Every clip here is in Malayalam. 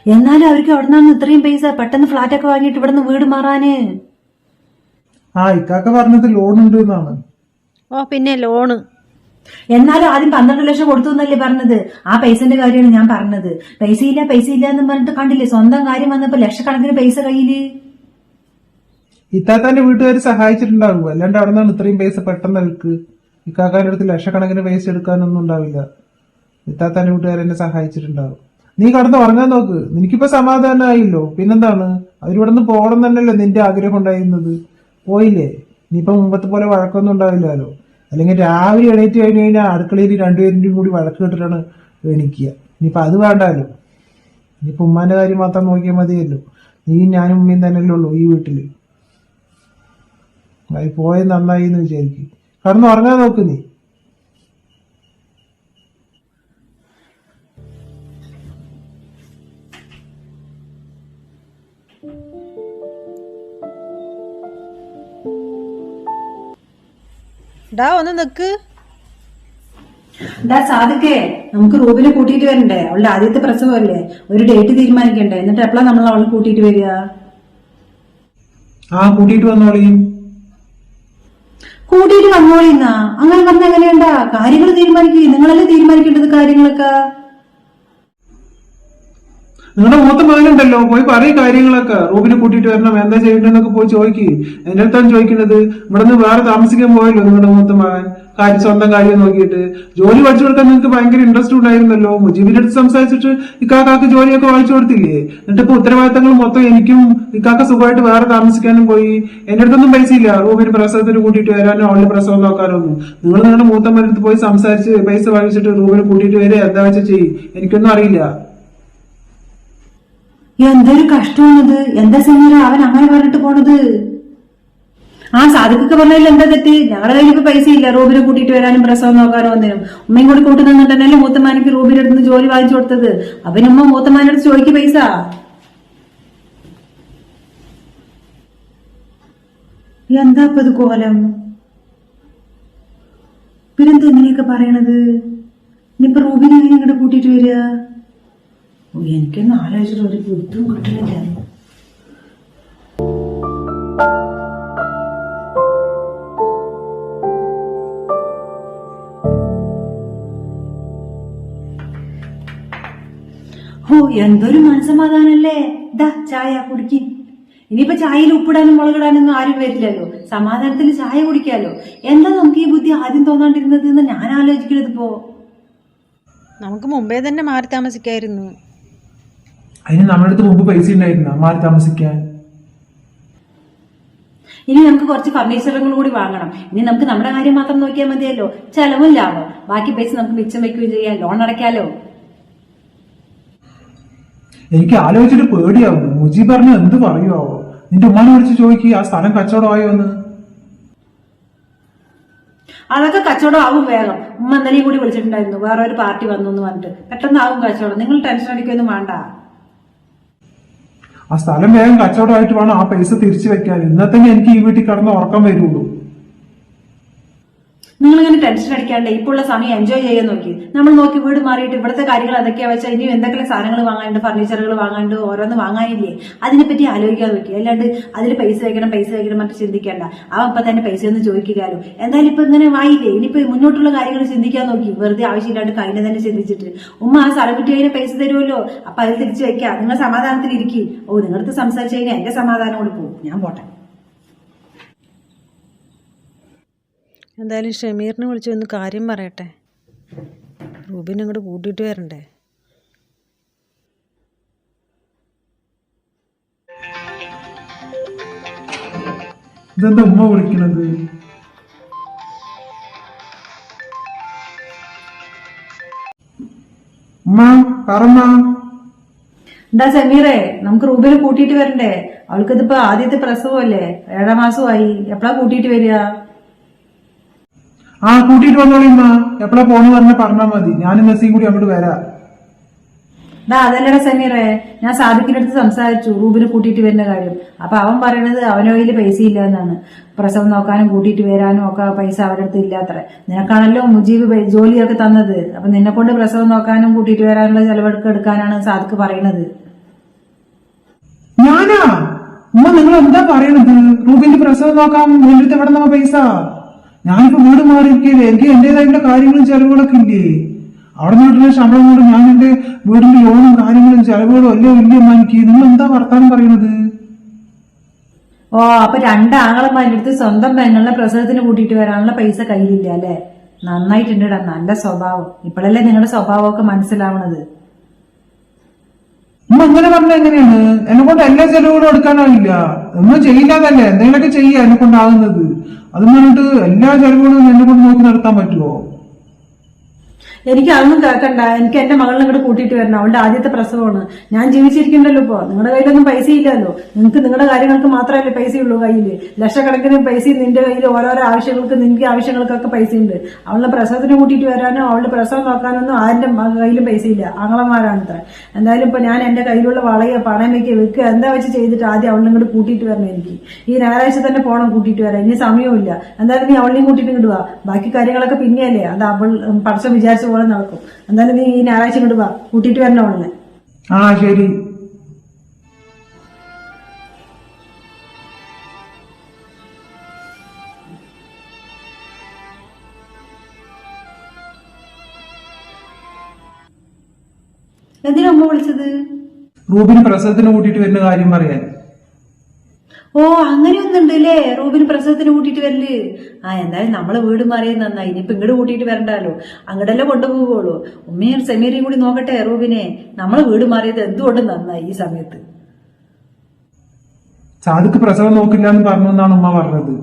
എന്നാലും അവർക്ക് അവിടെ നിന്നാണ് ഇത്രയും പൈസ പെട്ടെന്ന് ഫ്ലാറ്റൊക്കെ വാങ്ങിയിട്ട് ഇവിടെ നിന്ന് വീട് മാറാന്. ഇക്കാക്ക പറഞ്ഞത് ലോൺ ഉണ്ട് എന്നാണ്. പിന്നെ ലോണ്. എന്നാലും ആദ്യം 12 ലക്ഷം കൊടുത്തു എന്നല്ലേ പറഞ്ഞത്? ആ പൈസന്റെ കാര്യമാണ് ഞാൻ പറഞ്ഞത്. പൈസ ഇല്ല എന്ന് പറഞ്ഞിട്ട് കണ്ടില്ലേ, സ്വന്തം കാര്യം വന്നപ്പോ ലക്ഷക്കണക്കിന് പൈസ കയ്യില്. ഇത്താത്താന്റെ വീട്ടുകാർ സഹായിച്ചിട്ടുണ്ടാകും, അല്ലാണ്ട് അവിടെ നിന്നാണ് ഇത്രയും പൈസ പെട്ടെന്ന് അവർക്ക്. ഇക്കാക്കാന്റെ അടുത്ത് ലക്ഷക്കണക്കിന് പൈസ എടുക്കാനൊന്നും ഉണ്ടാവില്ല. ഇത്താത്താന്റെ വീട്ടുകാർ എന്നെ സഹായിച്ചിട്ടുണ്ടാകും. നീ കടന്ന് ഉറങ്ങാൻ നോക്ക്, നിനക്കിപ്പോ സമാധാനമായില്ലോ. പിന്നെന്താണ്, അവരിവിടെ നിന്ന് പോകണം തന്നെയല്ലേ നിന്റെ ആഗ്രഹം ഉണ്ടായിരുന്നത്. പോയില്ലേ, ഇനിയിപ്പോ മുമ്പത്തെ പോലെ വഴക്കൊന്നും ഉണ്ടാവില്ലല്ലോ. അല്ലെങ്കിൽ രാവിലെ എണീറ്റ് കഴിഞ്ഞ് കഴിഞ്ഞാൽ അടുക്കളയിൽ രണ്ടുപേരുടെയും കൂടി വഴക്ക് കേട്ടിട്ടാണ് എണീക്കുക. ഇനിയിപ്പൊ അത് വേണ്ടാലോ. ഇനിയിപ്പോ ഉമ്മാന്റെ കാര്യം മാത്രം നോക്കിയാൽ മതിയല്ലോ. നീ ഞാനും ഉമ്മയും തന്നെയല്ലേ ഉള്ളൂ ഈ വീട്ടില്. പോയത് നന്നായി എന്ന് വിചാരിക്കും. കടന്ന് ഉറങ്ങാൻ നോക്ക് നീ. ഒന്ന് നിക്ക്. സാധിക്കേ, നമുക്ക് റൂബിനെ കൂട്ടിയിട്ട് വരണ്ടേ? അവളുടെ ആദ്യത്തെ പ്രസവമല്ലേ, ഒരു ഡേറ്റ് തീരുമാനിക്കണ്ടേ? എന്നിട്ട് എപ്പോഴാ നമ്മൾ അവളെ കൂട്ടിയിട്ട് വരിക? കൂട്ടിയിട്ട് വന്നോളീ. കൂട്ടിയിട്ട് വന്നോളിന്നാ? അങ്ങനെ പറഞ്ഞ എങ്ങനെയുണ്ടാ? കാര്യങ്ങൾ തീരുമാനിക്കുക, നിങ്ങളല്ലേ തീരുമാനിക്കേണ്ടത് കാര്യങ്ങളൊക്കെ. നിങ്ങളുടെ മൂത്ത മകനുണ്ടല്ലോ, പോയി പറയും കാര്യങ്ങളൊക്കെ. റൂബിനെ കൂട്ടിയിട്ട് വരണം, എന്താ ചെയ്യണ്ടെന്നൊക്കെ പോയി ചോദിക്ക്. എന്റെ അടുത്താണ് ചോദിക്കുന്നത്. ഇവിടെ നിന്ന് വേറെ താമസിക്കാൻ പോയല്ലോ നിങ്ങളുടെ മൂത്ത മകൻ, സ്വന്തം കാര്യം നോക്കിയിട്ട്. ജോലി വാങ്ങിച്ചു കൊടുക്കാൻ നിങ്ങൾക്ക് ഭയങ്കര ഇൻട്രസ്റ്റ് ഉണ്ടായിരുന്നല്ലോ. മുജീബിന്റെ അടുത്ത് സംസാരിച്ചിട്ട് ഇക്കാക്കാക്ക് ജോലിയൊക്കെ വാങ്ങിച്ചു കൊടുത്തില്ലേ? എന്നിട്ടിപ്പോ ഉത്തരവാദിത്തങ്ങൾ മൊത്തം എനിക്കും. ഇക്കാക്ക സുഖമായിട്ട് വേറെ താമസിക്കാനും പോയി. എന്റെ അടുത്തൊന്നും പൈസ ഇല്ല റൂബിന് പ്രസവത്തിന് കൂട്ടിയിട്ട് വരാനോ അവളുടെ പ്രസവം നോക്കാനോ ഒന്നും. നിങ്ങൾ നിങ്ങളുടെ മൂത്തമ്മയുടെ അടുത്ത് പോയി സംസാരിച്ച് പൈസ വാങ്ങിച്ചിട്ട് റൂബിനെ കൂട്ടിയിട്ട് വരെ എന്താ വെച്ചാൽ ചെയ്യും. എനിക്കൊന്നും അറിയില്ല. എന്തൊരു കഷ്ടമാണത്. എന്താ സമീറ അവൻ അങ്ങനെ പറഞ്ഞിട്ട് പോണത്? സാധിക്കൊക്കെ പറഞ്ഞതിൽ എന്താ തെറ്റ്? ഞങ്ങളുടെ കയ്യിൽ ഇപ്പൊ പൈസ ഇല്ല റൂബിനെ കൂട്ടിയിട്ട് വരാനും പ്രസവം നോക്കാനോ ഒന്നിനും. ഉമ്മയും കൂടി കൂട്ടി നിന്നിട്ടുണ്ടല്ലേ മൂത്തമാനക്ക് റൂബിന്റെ അടുത്ത് ജോലി വാങ്ങിച്ചു കൊടുത്തത്. അവനുമ്മ മൂത്തമാന്റെ അടുത്ത് ചോദിക്ക് പൈസ. എന്താ ഇപ്പൊ ഇത് കോലം? പിന്നെന്താ ഇങ്ങനെയൊക്കെ പറയണത്? ഇനിയിപ്പൊ റൂബിനെ എങ്ങനെ ഇങ്ങോട്ട് കൂട്ടിയിട്ട് വരിക? എനിക്കൊന്നും ആലോചിച്ചിട്ട് ഒരു ബുദ്ധിയും കിട്ടുന്നില്ല. എന്തൊരു മനസ്സമാധാനല്ലേ. ചായ കുടിക്ക്. ഇനിയിപ്പോ ചായയിൽ ഉപ്പിടാനും മുളകിടാനൊന്നും ആരും വരില്ലല്ലോ. സമാധാനത്തിൽ ചായ കുടിക്കാലോ. എന്താ നമുക്ക് ഈ ബുദ്ധി ആദ്യം തോന്നാണ്ടിരുന്നത് എന്ന് ഞാൻ ആലോചിക്കരുത്. ഇപ്പോ നമുക്ക് മുമ്പേ തന്നെ മാറി താമസിക്കായിരുന്നു. അതിന് നമ്മുടെ അടുത്ത് മുമ്പ് പൈസ ഉണ്ടായിരുന്ന മാറി താമസിക്കാൻ. ഇനി നമുക്ക് കുറച്ച് ഫർണിച്ചറുകൾ കൂടി വാങ്ങണം. ഇനി നമുക്ക് നമ്മുടെ കാര്യം മാത്രം നോക്കിയാൽ മതിയല്ലോ. ചെലവും ലാഭം. ബാക്കി പൈസ നമുക്ക് മിച്ചം വെക്കുകയും ചെയ്യാം, ലോൺ അടയ്ക്കാലോ. എനിക്ക് ആലോചിച്ചിട്ട് പേടിയാവുന്നു. മുജീബ് പറഞ്ഞു എന്ത് പറയുവോ? നിന്റെ ഉമ്മാനെ വിളിച്ച് ചോദിക്കുക ആ സ്ഥലം കച്ചവടമായോ എന്ന്. അതൊക്കെ കച്ചവടം ആവും വേഗം. ഉമ്മ എന്തെങ്കിലും കൂടി വിളിച്ചിട്ടുണ്ടായിരുന്നു, വേറെ ഒരു പാർട്ടി വന്നു എന്ന് പറഞ്ഞിട്ട്. പെട്ടെന്ന് ആവും കച്ചവടം. നിങ്ങൾ ടെൻഷൻ അടിക്കൊന്നും വേണ്ട. ആ സ്ഥലം വേഗം കച്ചവടമായിട്ട് വേണം ആ പൈസ തിരിച്ചു വെക്കാൻ. ഇന്നത്തെ എനിക്ക് ഈ വീട്ടിൽ കിടന്ന് ഉറക്കം വരുള്ളൂ. നിങ്ങളിങ്ങനെ ടെൻഷൻ അടിക്കാണ്ട് ഇപ്പോൾ ഉള്ള സമയം എൻജോയ് ചെയ്യാൻ നോക്കി. നമ്മൾ നോക്കി വീട് മാറിയിട്ട് ഇവിടുത്തെ കാര്യങ്ങൾ അതൊക്കെയാ വെച്ചാൽ ഇനി എന്തൊക്കെ സാധനങ്ങൾ വാങ്ങാണ്ട്, ഫർണിച്ചറുകൾ വാങ്ങാണ്ട്, ഓരോന്ന് വാങ്ങാനില്ലേ, അതിനെപ്പറ്റി ആലോചിക്കാൻ നോക്കി. അല്ലാണ്ട് അതിൽ പൈസ വയ്ക്കണം മറ്റു ചിന്തിക്കേണ്ട. അവൻ ഇപ്പൊ തന്നെ പൈസയൊന്നും ചോദിക്കാലോ. എന്തായാലും ഇപ്പൊ ഇങ്ങനെ വായില്ലേ, ഇനിയിപ്പോ മുന്നോട്ടുള്ള കാര്യങ്ങൾ ചിന്തിക്കാൻ നോക്കി. വെറുതെ ആവശ്യമില്ലാണ്ട് കഴിഞ്ഞ തന്നെ ചിന്തിച്ചിട്ട്. ഉമ്മ ആ സ്ഥലം വിട്ട് കഴിഞ്ഞാൽ പൈസ തരുമല്ലോ, അപ്പൊ അത് തിരിച്ചു വെക്കാം. നിങ്ങൾ സമാധാനത്തിലിരിക്കും. നിങ്ങളടുത്ത് സംസാരിച്ചു കഴിഞ്ഞാൽ എന്റെ സമാധാനം കൊണ്ട് പോകും. ഞാൻ പോട്ടെ. എന്തായാലും ഷമീറിനെ വിളിച്ച് ഒന്ന് കാര്യം പറയട്ടെ. റൂബിനെ അങ്ങോട്ട് കൂട്ടിയിട്ട് വരണ്ടേ? ഇതെന്താ ഉമ്മ വിളിക്കണത്? ഉമ്മ പറമ്മ. എന്താ സമീറേ, നമുക്ക് റൂബിനെ കൂട്ടിയിട്ട് വരണ്ടേ? അവൾക്കിതിപ്പോ ആദ്യത്തെ പ്രസവമല്ലേ, 7 മാസമായി. എപ്പോഴാ കൂട്ടിയിട്ട് വരിക? കൂട്ടിയിട്ട് വന്നോളിമ്മ. എപ്പോഴാ പോന്ന് പറഞ്ഞാൽ മതി. ഞാനും മെസ്സിയും കൂടി അങ്ങോട്ട് വരാം. അതല്ലടാ സമീറേ, ഞാൻ സാദിഖിന്റെ അടുത്ത് സംസാരിച്ചു റൂബിനെ കൂട്ടിയിട്ട് വരുന്ന കാര്യം. അപ്പൊ അവൻ പറയണത് അവന്റെ കയ്യിൽ പൈസ ഇല്ല എന്നാണ്. പ്രസവം നോക്കാനും കൂട്ടിയിട്ട് വരാനും ഒക്കെ പൈസ അവരുടെ അടുത്ത് ഇല്ലാത്ര. നിനക്കാണല്ലോ മുജീബ് ജോലിയൊക്കെ തന്നത്. അപ്പൊ നിന്നെ കൊണ്ട് പ്രസവം നോക്കാനും കൂട്ടിയിട്ട് വരാനുള്ള ചെലവെടുക്ക് എടുക്കാനാണ് സാദിഖ് പറയണത്. ഞാനാ? ഉമ്മ നിങ്ങൾ എന്താ പറയണത്? റൂബിന്റെ പ്രസവം നോക്കാൻ വേണ്ടിട്ട് എവിടെ നിന്നാ പൈസ? ഞാനിപ്പോ വീട് മാറിയിരിക്കല്ലേ, എനിക്ക് എന്റേതായിട്ടുള്ള കാര്യങ്ങളും ചെലവുകളൊക്കെ ഇല്ലേ? അവിടെ നിന്നിട്ടുള്ള ശമ്പളം കൊണ്ട് ഞാൻ എന്റെ വീടിന്റെ ലോണും കാര്യങ്ങളും ചെലവുകളും എല്ലാം ഇല്ലേ അമ്മ എനിക്ക്? നിങ്ങൾ എന്താ വർത്താനം പറയണത്? ഓ അപ്പൊ രണ്ടാങ്ങളമാരുടെ അടുത്ത് സ്വന്തം പെങ്ങളുടെ പ്രസവത്തിന് കൂട്ടിയിട്ട് വരാനുള്ള പൈസ കയ്യിലില്ല അല്ലെ? നന്നായിട്ടുണ്ടടാ, നല്ല സ്വഭാവം. ഇപ്പോഴല്ലേ നിങ്ങളുടെ സ്വഭാവമൊക്കെ മനസ്സിലാവണത്. ഉമ്മ അങ്ങനെ പറഞ്ഞ എങ്ങനെയാണ്? എന്നെ കൊണ്ട് എല്ലാ ചെലവുകളും എടുക്കാനാവില്ല. ഒന്നും ചെയ്യില്ലാതല്ലേ, എന്തെങ്കിലുമൊക്കെ ചെയ്യാ എന്നെ കൊണ്ടാകുന്നത്. അത് പറഞ്ഞിട്ട് എല്ലാ ചെലവുകളും എന്നെ കൊണ്ട് നോക്കി നടത്താൻ പറ്റുമോ? എനിക്ക് അതൊന്നും കേൾക്കണ്ട. എനിക്ക് എന്റെ മകളിനെ ഇങ്ങോട്ട് കൂട്ടിയിട്ട് വരണം. അവളുടെ ആദ്യത്തെ പ്രസവമാണ്. ഞാൻ ജീവിച്ചിരിക്കണ്ടല്ലോ ഇപ്പൊ. നിങ്ങളുടെ കയ്യിലൊന്നും പൈസ ഇല്ലല്ലോ. നിങ്ങൾക്ക് നിങ്ങളുടെ കാര്യങ്ങൾക്ക് മാത്രമല്ലേ പൈസയുള്ളൂ കയ്യില്. ലക്ഷക്കണക്കിന് പൈസ നിന്റെ കയ്യിൽ ഓരോരോ ആവശ്യങ്ങൾക്ക്, നിന്റെ ആവശ്യങ്ങൾക്കൊക്കെ പൈസ ഉണ്ട്. അവളുടെ പ്രസവത്തിന് കൂട്ടിയിട്ട് വരാനോ അവളുടെ പ്രസവം നോക്കാനൊന്നും ആരുടെ കയ്യിലും പൈസ ഇല്ല. ആങ്ങളമാരാണത്ര. എന്തായാലും ഇപ്പൊ ഞാൻ എന്റെ കയ്യിലുള്ള വളയോ പണയം വെക്കുക എന്താ വെച്ച് ചെയ്തിട്ട് ആദ്യം അവളെ ഇങ്ങോട്ട് കൂട്ടിയിട്ട് വരണം. എനിക്ക് ഈ ഞായറാഴ്ച തന്നെ പോണം കൂട്ടിയിട്ട് വരാൻ. ഇനി സമയമില്ല. എന്തായാലും നീ അവളെയും കൂട്ടിയിട്ട് ഇടുക. ബാക്കി കാര്യങ്ങളൊക്കെ പിന്നെയല്ലേ, അത് അവൾ പഠിച്ച വിചാരിച്ച പോലെ നടക്കും. എന്തായാലും നീ ഈ ഞായറാഴ്ച ഇങ്ങോട്ട് വാ, കൂട്ടിയിട്ട് വരണം അവളെ. ആ ശരി. എന്തിനാ അമ്മ വിളിച്ചത്? റൂബിന് പ്രസവത്തിന് കൂട്ടിയിട്ട് വരുന്ന കാര്യം പറയാൻ. ഓ അങ്ങനെയൊന്നുണ്ട് അല്ലേ, റൂബിന് പ്രസവത്തിന് കൂട്ടിയിട്ട് വരല്. എന്തായാലും നമ്മളെ വീട് മാറിയത് നന്നായി. ഇനിയിപ്പൊ ഇങ്ങോട്ട് കൂട്ടിയിട്ട് വരണ്ടല്ലോ, അങ്ങോട്ടല്ലേ കൊണ്ടുപോകുള്ളൂ. ഉമ്മയും സെമീരയും കൂടി നോക്കട്ടെ റൂബിനെ. നമ്മളെ വീട് മാറിയത് എന്തുകൊണ്ടും നന്നായി ഈ സമയത്ത്. സാദിക്ക് പ്രസവം നോക്കില്ല എന്ന് പറഞ്ഞു എന്നാണ് ഉമ്മ പറഞ്ഞത്.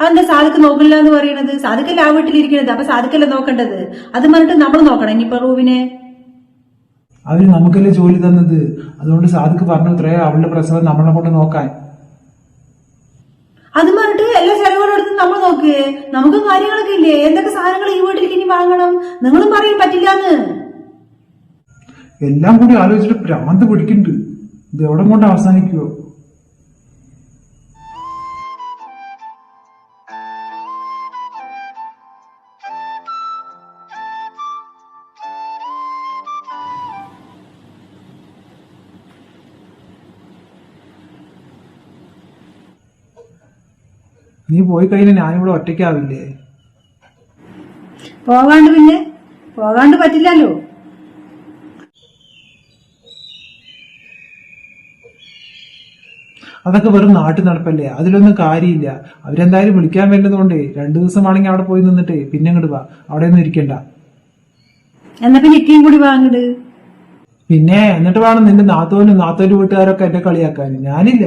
അതെന്താ സാദിക്ക് നോക്കില്ല എന്ന് പറയണത്? സാദിക്കല്ലേ ആ വീട്ടിലിരിക്കണത്, അപ്പൊ സാദിക്കല്ലേ നോക്കേണ്ടത്. അത് പറഞ്ഞിട്ട് നമ്മൾ നോക്കണം ഇനിയിപ്പൊ റൂബിനെ. അവര് നമുക്കല്ലേ ജോലി തന്നത്, അതുകൊണ്ട് സാദിക്ക് പറഞ്ഞു ഇത്രേ അവളുടെ പ്രസവം നമ്മളെ കൊണ്ട് നോക്കാൻ. അത് പറഞ്ഞിട്ട് എല്ലാ ചെലവുകളും എടുത്ത് നമ്മൾ നോക്കുകയെ. നമുക്ക് കാര്യങ്ങളൊക്കെ ഇല്ലേ? എന്തൊക്കെ സാധനങ്ങൾ ഈ വീട്ടിലേക്ക് ഇനി വാങ്ങണം? നിങ്ങളും പറയും പറ്റില്ലാന്ന്. എല്ലാം കൂടി ആലോചിച്ചിട്ട് ഭ്രാന്ത് പിടിക്കുന്നുണ്ട്. ഇത് എവിടെ കൊണ്ട് അവസാനിക്കുവോ? നീ പോയി കഴിഞ്ഞാൽ ഞാനിവിടെ ഒറ്റയ്ക്കാവില്ലേ? പോകാണ്ട് പറ്റില്ലല്ലോ. അതൊക്കെ വെറും നാട്ടു നടപ്പല്ലേ, അതിലൊന്നും കാര്യമില്ല. അവരെന്തായാലും വിളിക്കാൻ വരുന്നതുകൊണ്ടേ 2 ദിവസം ആണെങ്കിൽ അവിടെ പോയി നിന്നിട്ടേ പിന്നെ ഇങ്ങോട്ട് വാ, അവിടെ ഒന്നും ഇരിക്കണ്ട. എന്നാ പിന്നെ ഇക്കയും കൂടി വാങ്ങട്. പിന്നെ എന്നിട്ട് വേണം നിന്റെ നാത്തോന്റെ വീട്ടുകാരൊക്കെ എന്നെ കളിയാക്കാൻ. ഞാനില്ല.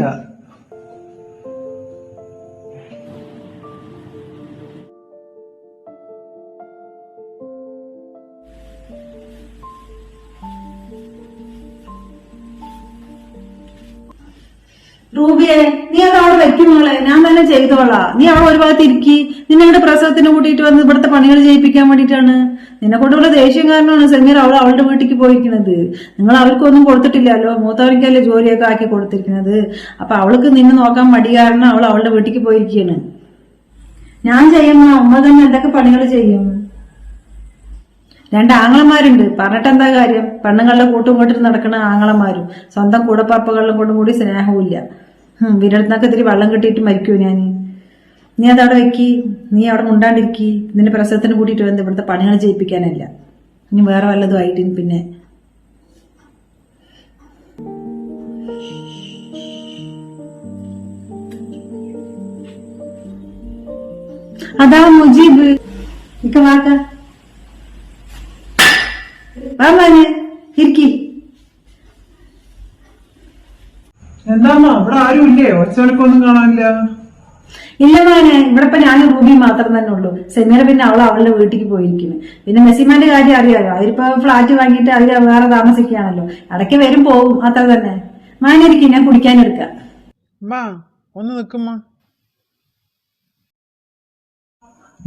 റൂബിയെ, നീ അത് അവിടെ വെക്കുമോളെ, ഞാൻ തന്നെ ചെയ്തോളാം. നീ അവിടെ ഒരു ഭാഗത്ത് ഇരിക്കി. നിന്നെ ഇവിടെ പ്രസവത്തിന് കൂട്ടിയിട്ട് വന്ന് ഇവിടുത്തെ പണികൾ ചെയ്യിപ്പിക്കാൻ വേണ്ടിയിട്ടാണ്. നിന്നെ കൊണ്ടുള്ള ദേഷ്യം കാരണമാണ് സെമീർ അവളുടെ വീട്ടിലേക്ക് പോയിരിക്കുന്നത്. നിങ്ങൾ അവർക്കൊന്നും കൊടുത്തിട്ടില്ലല്ലോ, മൂത്തവർക്കല്ലേ ജോലിയൊക്കെ ആക്കി കൊടുത്തിരിക്കുന്നത്. അപ്പൊ അവൾക്ക് നിന്നെ നോക്കാൻ മടി കാരണം അവൾ അവളുടെ വീട്ടിലേക്ക് പോയിരിക്കുകയാണ്. ഞാൻ ചെയ്യുന്ന ഉമ്മ തന്നെ എന്തൊക്കെ പണികൾ ചെയ്യും. 2 ആങ്ങളമാരുണ്ട്, പറഞ്ഞിട്ട് എന്താ കാര്യം? പെണ്ണുങ്ങളുടെ കൂട്ടും കൊണ്ടിട്ട് നടക്കുന്ന ആങ്ങളമാരും സ്വന്തം കൂടപ്പാപ്പകളിലും കൊണ്ടും കൂടി സ്നേഹവുമില്ല. വിരടുന്നൊക്കെ ഇത്തിരി വെള്ളം കിട്ടിയിട്ട് മരിക്കൂ ഞാൻ. നീ അതവിടെ വെക്കി, നീ അവിടെ മുണ്ടാണ്ടിരിക്കി. നിന്റെ പ്രസവത്തിന് കൂട്ടിയിട്ട് വന്ന് ഇവിടുത്തെ പണികൾ ചെയ്യിപ്പിക്കാനല്ല. ഇനി വേറെ വല്ലതും ആയിട്ട് പിന്നെ. അതാ മുജീബ്, ഇക്ക വാക്ക ഇരിക്കി. എന്താമ്മ ഇവിടെ ആരും ഇല്ലേ? ഒച്ചനക്കൊന്നും കാണാനില്ല. ഇല്ല മോനെ, ഇവിടെ ഇപ്പൊ ഞാനും റൂബി മാത്രം തന്നെ ഉള്ളൂ. സെമീറ പിന്നെ അവളുടെ വീട്ടിലേക്ക് പോയിരിക്കുന്നു. പിന്നെ നസീമാന്റെ കാര്യം അറിയാലോ, അവരിപ്പോ ഫ്ലാറ്റ് വാങ്ങിയിട്ട് അവര് വേറെ താമസിക്കുകയാണല്ലോ. ഇടയ്ക്ക് വരും പോവും, അത്ര തന്നെ. മാനിരിക്കും, ഞാൻ കുടിക്കാനെടുക്കാം. ഒന്ന് നിക്കുമ്മ.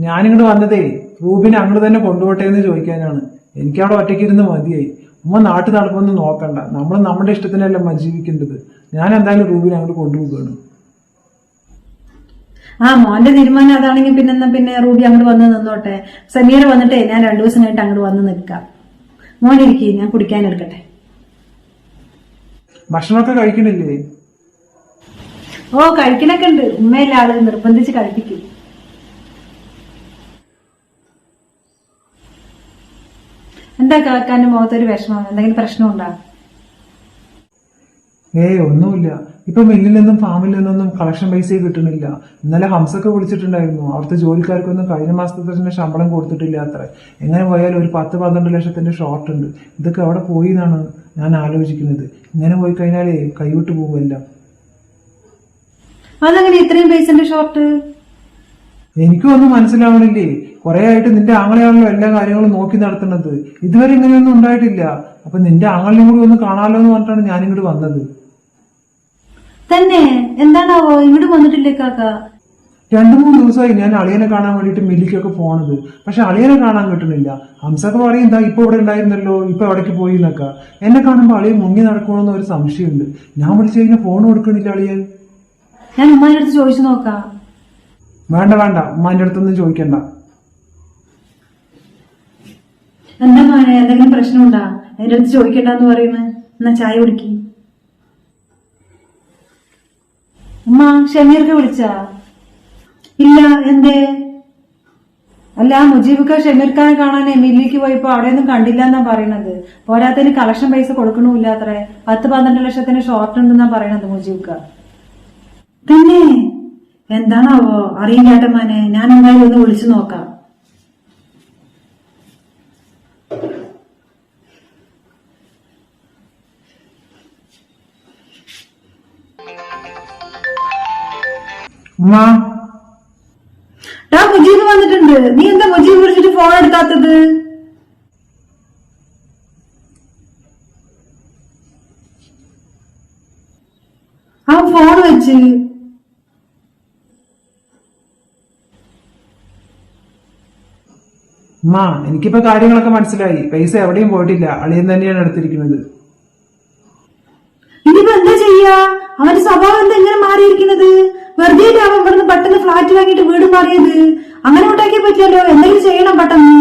ഞാനിങ്ങോട്ട് വന്നതേ റൂബിനെ അങ്ങോട്ട് തന്നെ കൊണ്ടുപോട്ടെ എന്ന് ചോദിക്കാനാണ്. എനിക്കവിടെ ഒറ്റയ്ക്കിരുന്ന് മതിയായി. ഉമ്മ നാട്ടു നടപ്പൊന്നും നോക്കണ്ട, നമ്മൾ നമ്മുടെ ഇഷ്ടത്തിനല്ല ജീവിക്കേണ്ടത്. ഞാൻ എന്തായാലും റൂബിനെ അങ്ങോട്ട് കൊണ്ടുപോവുകയാണ്. മോന്റെ തീരുമാനം അതാണെങ്കിൽ പിന്നെ റൂബി അങ്ങോട്ട് വന്ന് നിന്നോട്ടെ. സമീറ വന്നിട്ടേ ഞാൻ 2 ദിവസം കഴിഞ്ഞിട്ട് അങ്ങോട്ട് വന്ന് നിൽക്കാം. മോനിരിക്കും, ഞാൻ കുടിക്കാനെടുക്കട്ടെ. ഭക്ഷണമൊക്കെ കഴിക്കണില്ലേ? ഓ കഴിക്കണൊക്കെ ഉണ്ട്. ഉമ്മയില്ല ആള് നിർബന്ധിച്ച് കഴിപ്പിക്കും. എന്താ കാക്കാന്റെ മുഖത്തൊരു വിഷമം? എന്തെങ്കിലും പ്രശ്നമുണ്ടോ? ഒന്നുമില്ല. ഇപ്പൊ മില്ലിൽ നിന്നും ഫാമിൽ നിന്നൊന്നും കളക്ഷൻ പൈസ കിട്ടുന്നില്ല. ഇന്നലെ ഹംസൊക്കെ വിളിച്ചിട്ടുണ്ടായിരുന്നു. അവിടുത്തെ ജോലിക്കാർക്കൊന്നും കഴിഞ്ഞ മാസത്തെ തന്നെ ശമ്പളം കൊടുത്തിട്ടില്ല അത്ര. എങ്ങനെ പോയാലും ഒരു 10-12 ലക്ഷത്തിന്റെ ഷോർട്ട് ഉണ്ട്. ഇതൊക്കെ എവിടെ പോയി എന്നാണ് ഞാൻ ആലോചിക്കുന്നത്. ഇങ്ങനെ പോയി കഴിഞ്ഞാലേ കൈവിട്ട് പോകുമല്ല. അതെങ്ങനെ ഇത്രയും പൈസന്റെ ഷോർട്ട്? എനിക്കും ഒന്നും മനസ്സിലാവണില്ലേ. കുറെ ആയിട്ട് നിന്റെ ആങ്ങളെയാണല്ലോ എല്ലാ കാര്യങ്ങളും നോക്കി നടത്തുന്നത്. ഇതുവരെ ഇങ്ങനെയൊന്നും ഉണ്ടായിട്ടില്ല. അപ്പൊ നിന്റെ ആങ്ങളിനും കൂടി ഒന്ന് കാണാമല്ലോ എന്ന് പറഞ്ഞിട്ടാണ് ഞാനിങ്ങോട്ട് വന്നത്. തന്നെ? എന്താണാവോ ഇങ്ങോട്ട് വന്നിട്ടില്ലേ കാക്ക? 2-3 ദിവസമായി ഞാൻ അളിയനെ കാണാൻ വേണ്ടിയിട്ട് മില്ലിക്കൊക്കെ പോണത്. പക്ഷെ അളിയനെ കാണാൻ കിട്ടുന്നില്ല. ഹംസൊക്കെ പറയും എന്താ ഇപ്പൊ ഇവിടെ ഉണ്ടായിരുന്നല്ലോ, ഇപ്പൊ എവിടേക്ക് പോയി എന്നൊക്കെ. എന്നെ കാണുമ്പോൾ അളിയൻ മുങ്ങി നടക്കണമെന്ന് ഒരു സംശയമുണ്ട്. ഞാൻ വിളിച്ചു കഴിഞ്ഞാൽ ഫോൺ കൊടുക്കണില്ല അളിയൻ. ഞാൻ ഉമ്മാന്റെ അടുത്ത് ചോദിച്ചു നോക്കാം. വേണ്ട ഉമ്മാന്റെ അടുത്തൊന്നും ചോദിക്കണ്ട. എന്താ മോനെ, എന്തെങ്കിലും പ്രശ്നമുണ്ടാ? എന്റെ അടുത്ത് ചോദിക്കണ്ടെന്ന് പറയുന്നത്? എന്നാ ചായ കുടിക്കി. ഉമ്മ ഷമീർക്ക് വിളിച്ചാ? ഇല്ല. എന്തേ? അല്ല, മുജീബിക്ക ഷമീർഖാനെ കാണാനേ മില്ലിക്ക് പോയപ്പോ അവിടെയൊന്നും കണ്ടില്ല എന്നാ പറയണത്. പോരാത്തതിന് കളക്ഷൻ പൈസ കൊടുക്കണമില്ല അത്രേ. 10-12 ലക്ഷത്തിന് ഷോർട്ട് ഉണ്ടെന്നാ പറയണത് മുജീബിക്ക. പിന്നെ എന്താണാവോ അറിയില്ലാട്ട മോനെ. ഞാൻ എന്തായാലും ഒന്ന് വിളിച്ചു നോക്കാം. മുജീബ് വന്നിട്ടുണ്ട്. നീ എന്താ മുജീബ് വിളിച്ചിട്ട് ഫോൺ എടുക്കാത്തത്? ആ ഫോൺ വെച്ച് എനിക്കിപ്പോ കാര്യങ്ങളൊക്കെ മനസ്സിലായി. പൈസ എവിടെയും പോയിട്ടില്ല. അളിയൻ തന്നെയാണ് എടുത്തിരിക്കുന്നത്. ഇനിയിപ്പോ എന്താ ചെയ്യാ? അവന്റെ സ്വഭാവം എന്താ ഇങ്ങനെ മാറിയിരിക്കുന്നത്? വെറുതെ അവൻ ഇവിടുന്ന് പെട്ടെന്ന് ഫ്ലാറ്റ് വാങ്ങിയിട്ട് വീട് മാറിയത്. അങ്ങനെ ഉണ്ടാക്കിയാൽ പറ്റില്ലല്ലോ. എന്തെങ്കിലും ചെയ്യണം പെട്ടെന്ന്.